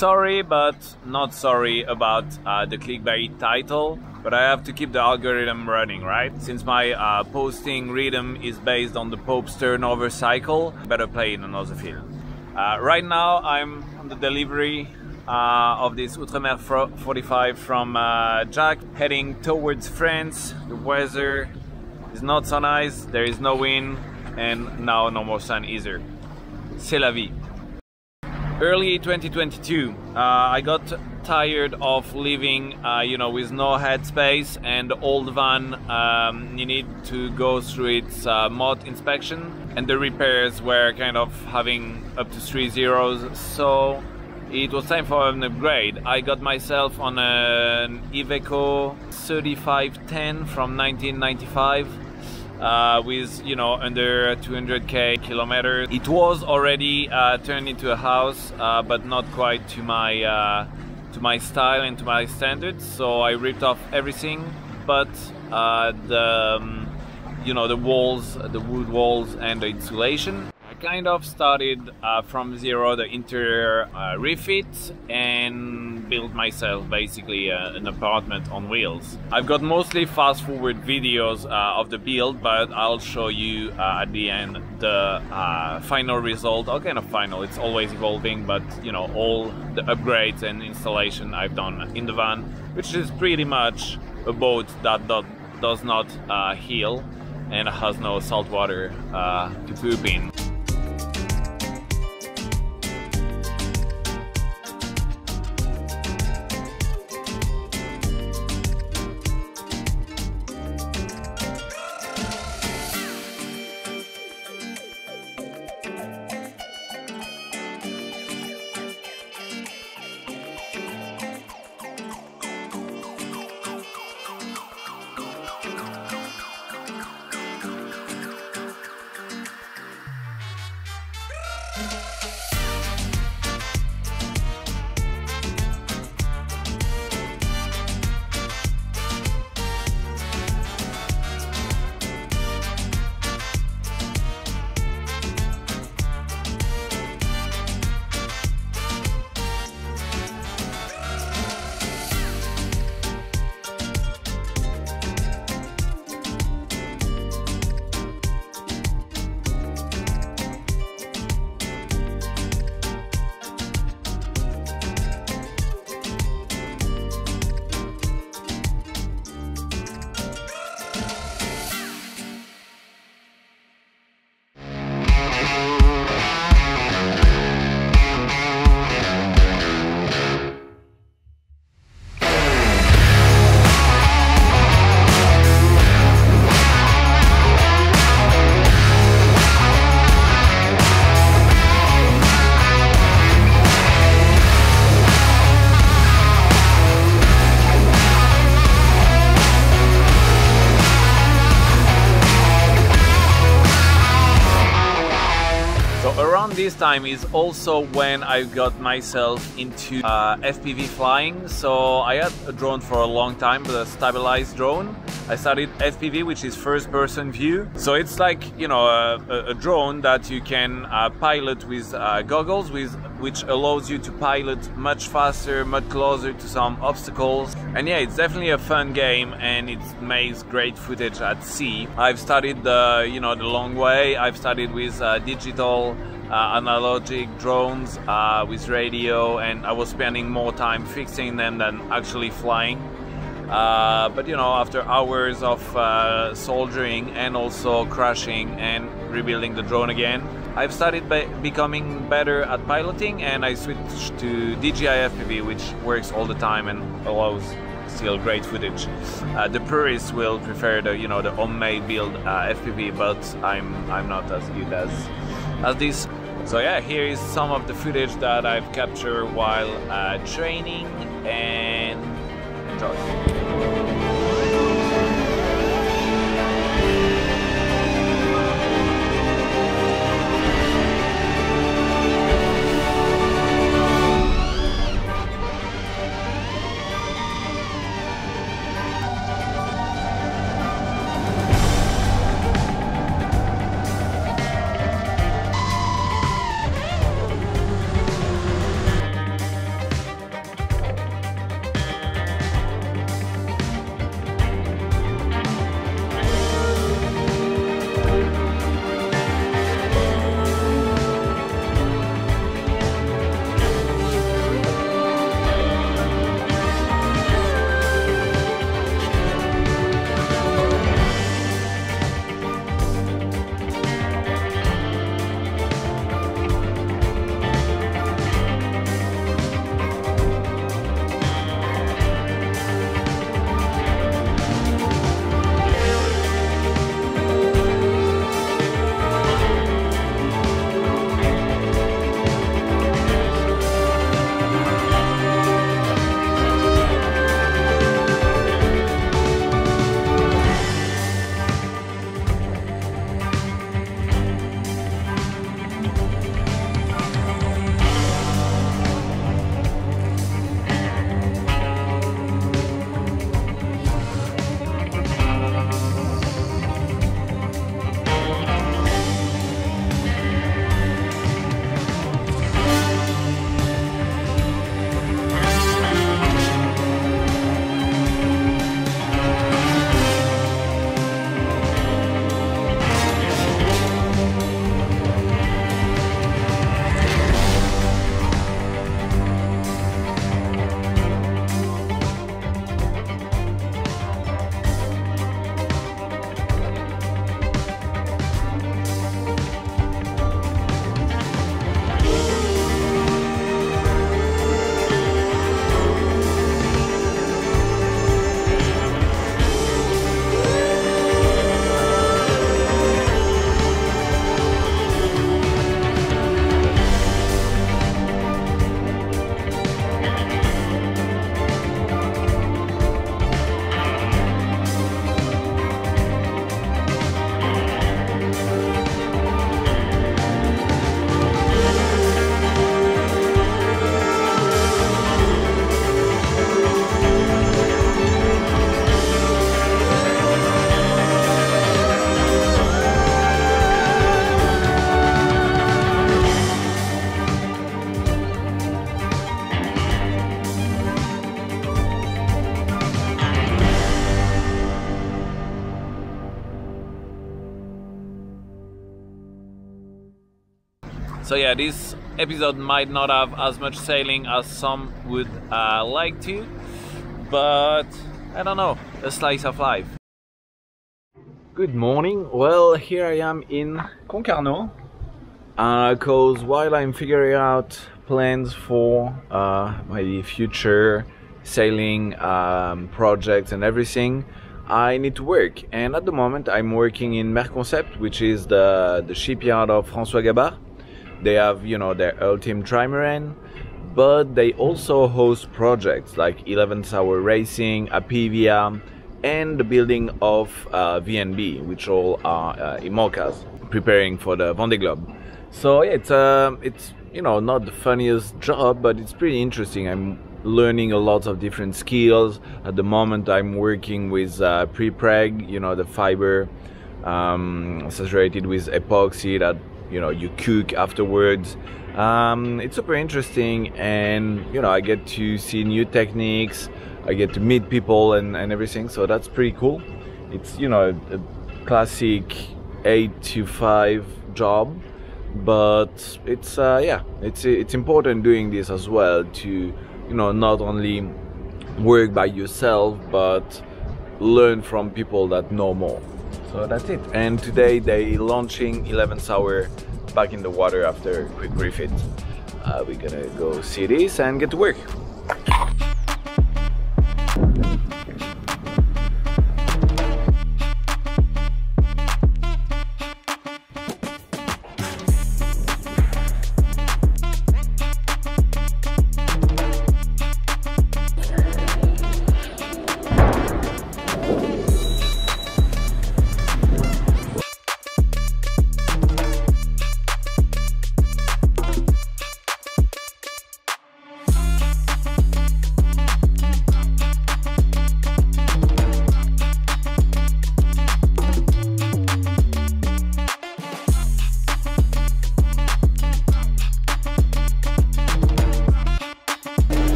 Sorry, but not sorry about the clickbait title, but I have to keep the algorithm running, right? Since my posting rhythm is based on the Pope's turnover cycle, better play in another field. Right now I'm on the delivery of this Outremer 45 from Jack, heading towards France. The weather is not so nice, there is no wind, and now no more sun either. C'est la vie. Early 2022, I got tired of living, with no headspace, and the old van you need to go through its mod inspection, and the repairs were kind of having up to 3 zeros, so it was time for an upgrade. I got myself on an Iveco 3510 from 1995. With under 200k kilometers. It was already turned into a house, but not quite to my style and to my standards. So I ripped off everything, but the walls, the wood walls, and the insulation. I kind of started from zero the interior refit and built myself basically an apartment on wheels. I've got mostly fast forward videos of the build, but I'll show you at the end the final result. Or kind of final, it's always evolving, but all the upgrades and installation I've done in the van, which is pretty much a boat that does not heal and has no salt water to poop in. This time is also when I got myself into FPV flying. So I had a drone for a long time, but a stabilized drone. I started FPV, which is first person view. So it's like, a drone that you can pilot with goggles, which allows you to pilot much faster, much closer to some obstacles. And yeah, it's definitely a fun game, and it makes great footage at sea. I've studied the long way. I've studied with digital analogic drones with radio, and I was spending more time fixing them than actually flying. But after hours of soldering and also crashing and rebuilding the drone again, I've started becoming better at piloting, and I switched to DJI FPV, which works all the time and allows still great footage. The purists will prefer the the homemade build FPV, but I'm not as good as this. So yeah, here is some of the footage that I've captured while training, and enjoy. So yeah, this episode might not have as much sailing as some would like to, but I don't know, a slice of life. Good morning. Well, here I am in Concarneau, because while I'm figuring out plans for my future sailing projects and everything, I need to work. And at the moment I'm working in Merconcept, which is the shipyard of François Gabart. They have, you know, their Ultime Trimaran, but they also host projects like 11th Hour Racing, Apivia, and the building of VNB, which all are IMOCAs, preparing for the Vendée Globe. So yeah, it's you know, not the funniest job, but it's pretty interesting. I'm learning a lot of different skills. At the moment I'm working with pre-preg, you know, the fiber saturated with epoxy that, you know, you cook afterwards. It's super interesting, and you know, I get to see new techniques, I get to meet people and everything, so that's pretty cool. It's, you know, a classic 8 to 5 job, but it's yeah, it's important doing this as well to, you know, not only work by yourself but learn from people that know more. So that's it. And today they launching 11th Hour back in the water after a quick refit. We're gonna go see this and get to work.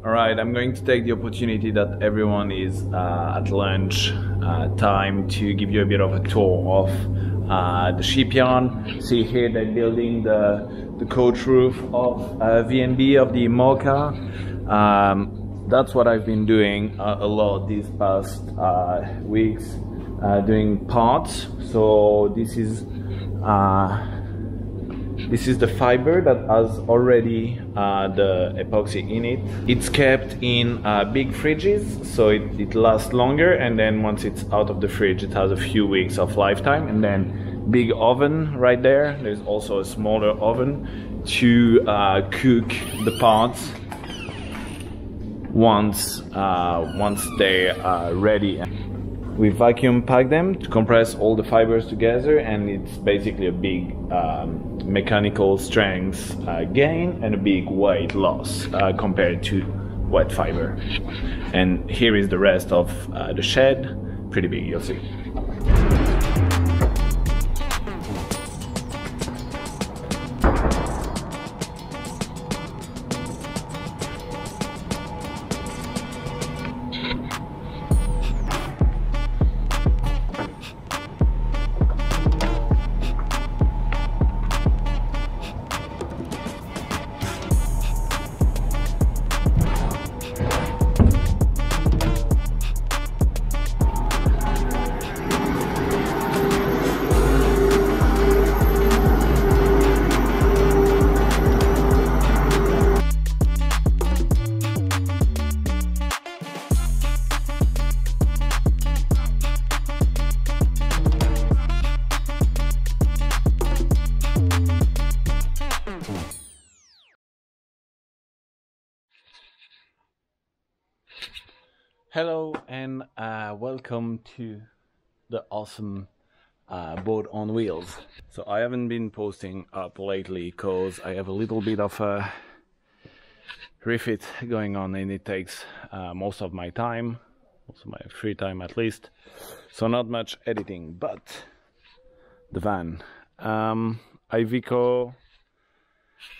Alright, I'm going to take the opportunity that everyone is at lunch time to give you a bit of a tour of the shipyard. See here they're building the coach roof of VNB, of the IMOCA. That's what I've been doing a lot these past weeks, doing parts. So this is the fiber that has already the epoxy in it. It's kept in big fridges, so it lasts longer, and then once it's out of the fridge it has a few weeks of lifetime. And then big oven right there. There's also a smaller oven to cook the parts once they are ready. We vacuum pack them to compress all the fibers together, and it's basically a big mechanical strength gain and a big weight loss compared to wet fiber. And here is the rest of the shed, pretty big, you'll see. Hello and welcome to the awesome boat on wheels. So I haven't been posting up lately because I have a little bit of a refit going on, and it takes most of my time. also my free time at least. So not much editing, but the van. Iveco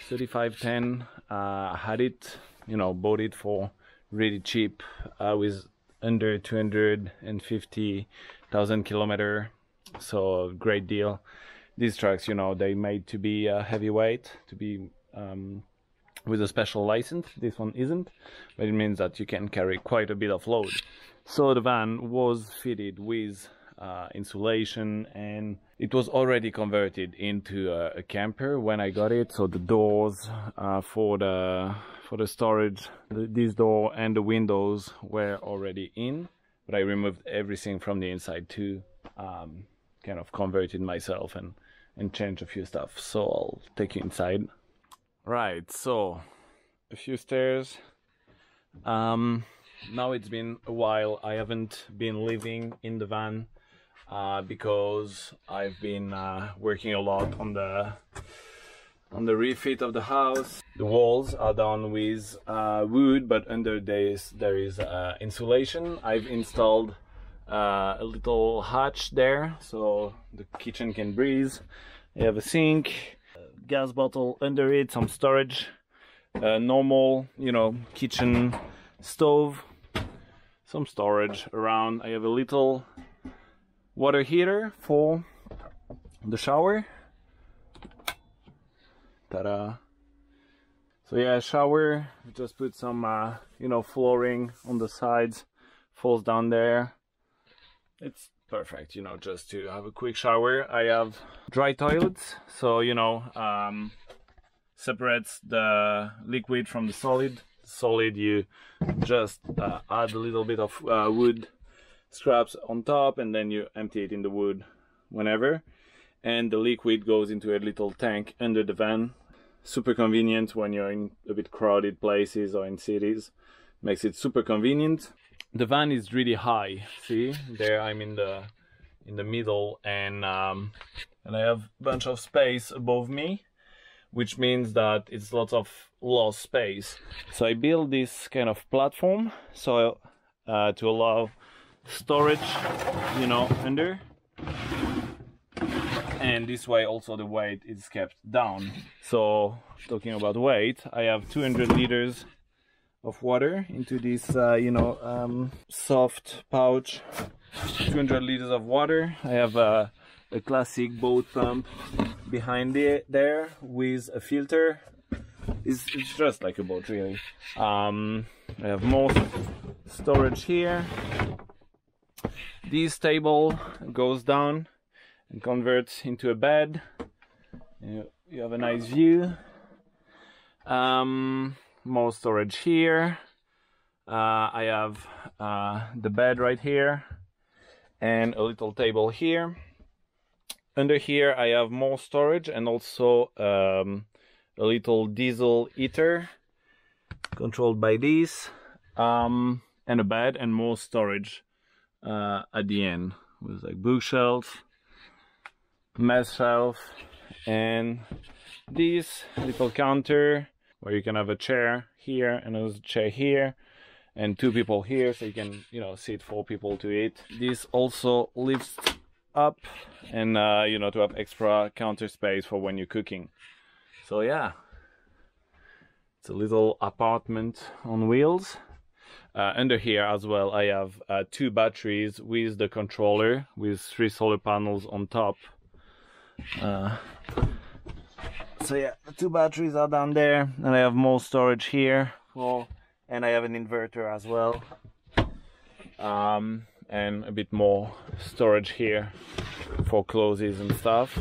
3510. I had it, you know, bought it for really cheap with under 250,000 kilometers. So great deal. These trucks, you know, they made to be heavyweight, to be with a special license. This one isn't, but it means that you can carry quite a bit of load. So the van was fitted with insulation, and it was already converted into a camper when I got it. So the doors for the storage, this door and the windows were already in, but I removed everything from the inside to kind of convert it myself and change a few stuff. So I'll take you inside. Right, so a few stairs. Now it's been a while. I haven't been living in the van because I've been working a lot on the refit of the house. The walls are done with wood, but under this there is insulation. I've installed a little hatch there so the kitchen can breathe. I have a sink, gas bottle under it, some storage, normal, you know, kitchen stove, some storage around. I have a little water heater for the shower. Ta-da! So yeah, shower, just put some you know, flooring on the sides, falls down there. It's perfect, you know, just to have a quick shower. I have dry toilets, so, you know, separates the liquid from the solid. Solid, you just add a little bit of wood scraps on top, and then you empty it in the wood whenever, and the liquid goes into a little tank under the van. Super convenient when you're in a bit crowded places or in cities. Makes it super convenient. The van is really high. See, there I'm in the middle, and I have a bunch of space above me, which means that it's lots of lost space. So I built this kind of platform so to allow storage, you know, under, and this way also the weight is kept down. So talking about weight, I have 200 liters of water into this you know, soft pouch. 200 liters of water. I have a classic boat pump behind there with a filter. It's just like a boat, really. I have more storage here. This table goes down and converts into a bed. You have a nice view. More storage here. I have the bed right here and a little table here. Under here I have more storage and also a little diesel heater controlled by this, and a bed and more storage at the end with like bookshelf, mess shelf, and this little counter where you can have a chair here and a chair here and 2 people here, so you can, you know, sit 4 people to eat. This also lifts up and you know, to have extra counter space for when you're cooking. So yeah, it's a little apartment on wheels. Under here as well I have 2 batteries with the controller with 3 solar panels on top. So yeah, the 2 batteries are down there, and I have more storage here, and I have an inverter as well, and a bit more storage here for clothes and stuff.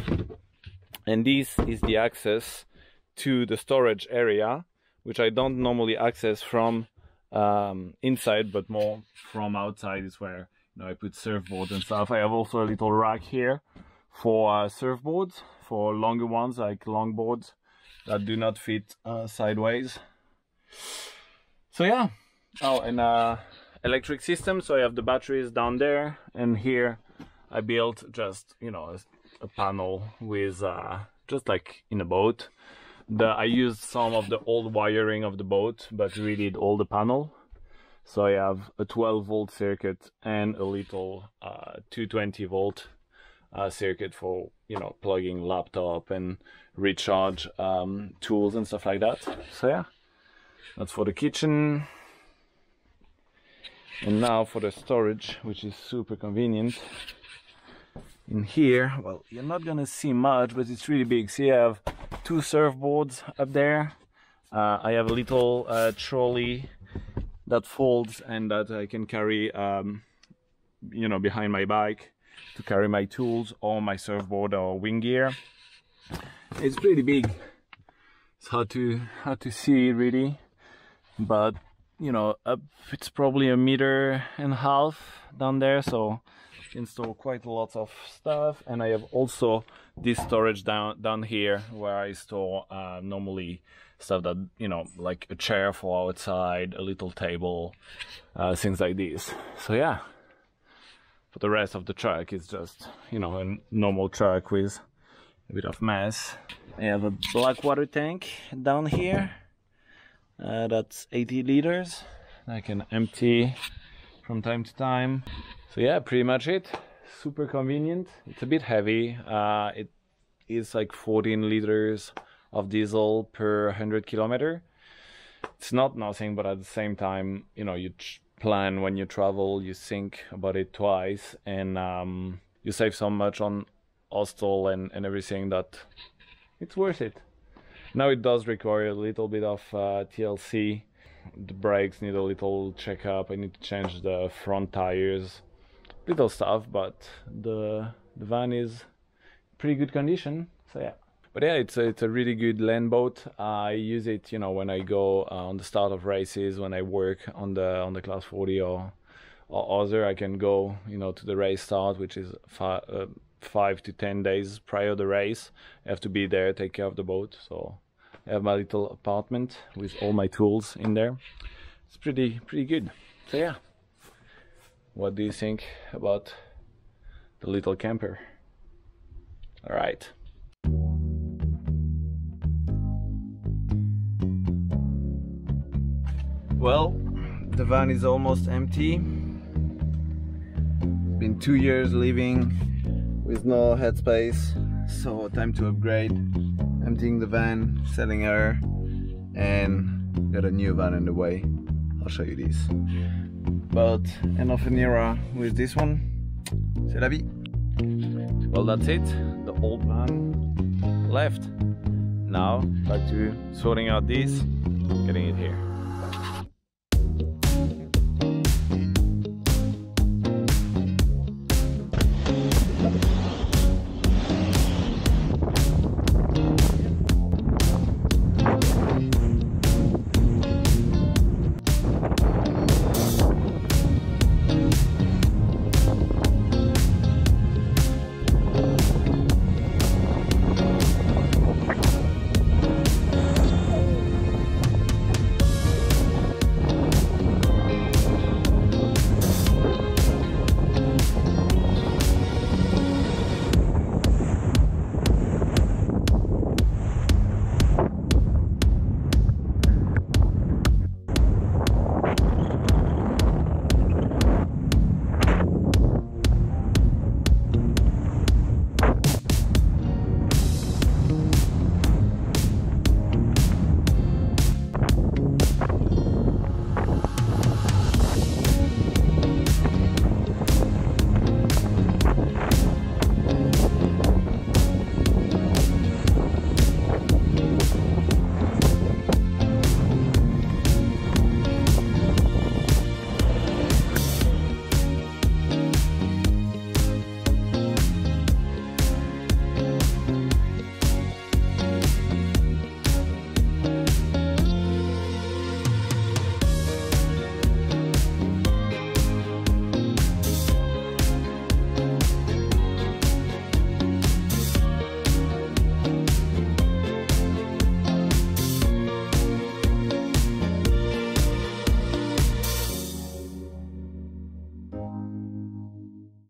And this is the access to the storage area, which I don't normally access from inside, but more from outside. Is where, you know, I put surfboards and stuff. I have also a little rack here for surfboards, for longer ones like longboards that do not fit sideways. So yeah. Oh, and electric system. So I have the batteries down there, and here I built just, you know, a panel with just like in a boat. I used some of the old wiring of the boat, but redid all the panel. So I have a 12-volt circuit and a little 220-volt circuit for, you know, plugging laptop and recharge tools and stuff like that. So yeah, that's for the kitchen. And now for the storage, which is super convenient. In here, well, you're not gonna see much, but it's really big. So you have 2 surfboards up there. I have a little trolley that folds and that I can carry, you know, behind my bike to carry my tools or my surfboard or wing gear. It's pretty big. It's hard to see really, but you know, it's probably 1.5 meters down there, so install quite a lot of stuff. And I have also this storage down here where I store normally stuff that, you know, like a chair for outside, a little table, things like this. So yeah, for the rest of the truck it's just, you know, a normal truck with a bit of mess. I have a black water tank down here. That's 80 liters. I can empty from time to time. So yeah, pretty much it. Super convenient. It's a bit heavy. It is like 14 liters of diesel per 100 kilometer. It's not nothing, but at the same time, you know, you plan when you travel, you think about it twice, and you save so much on hostel and everything that it's worth it. Now it does require a little bit of TLC. The brakes need a little checkup. I need to change the front tires, little stuff, but the van is pretty good condition. So yeah, but yeah, it's a really good land boat. I use it, you know, when I go on the start of races, when I work on the class 40 or other. I can go, you know, to the race start, which is 5 to 10 days prior to the race. I have to be there, take care of the boat. So I have my little apartment with all my tools in there. It's pretty good. So yeah, what do you think about the little camper? All right. Well, the van is almost empty. It's been 2 years living with no headspace, so time to upgrade. Emptying the van, selling her, and got a new van on the way. I'll show you this. But enough an era with this one. C'est la vie. Well, that's it. The old van left. Now back to sorting out this, getting it here.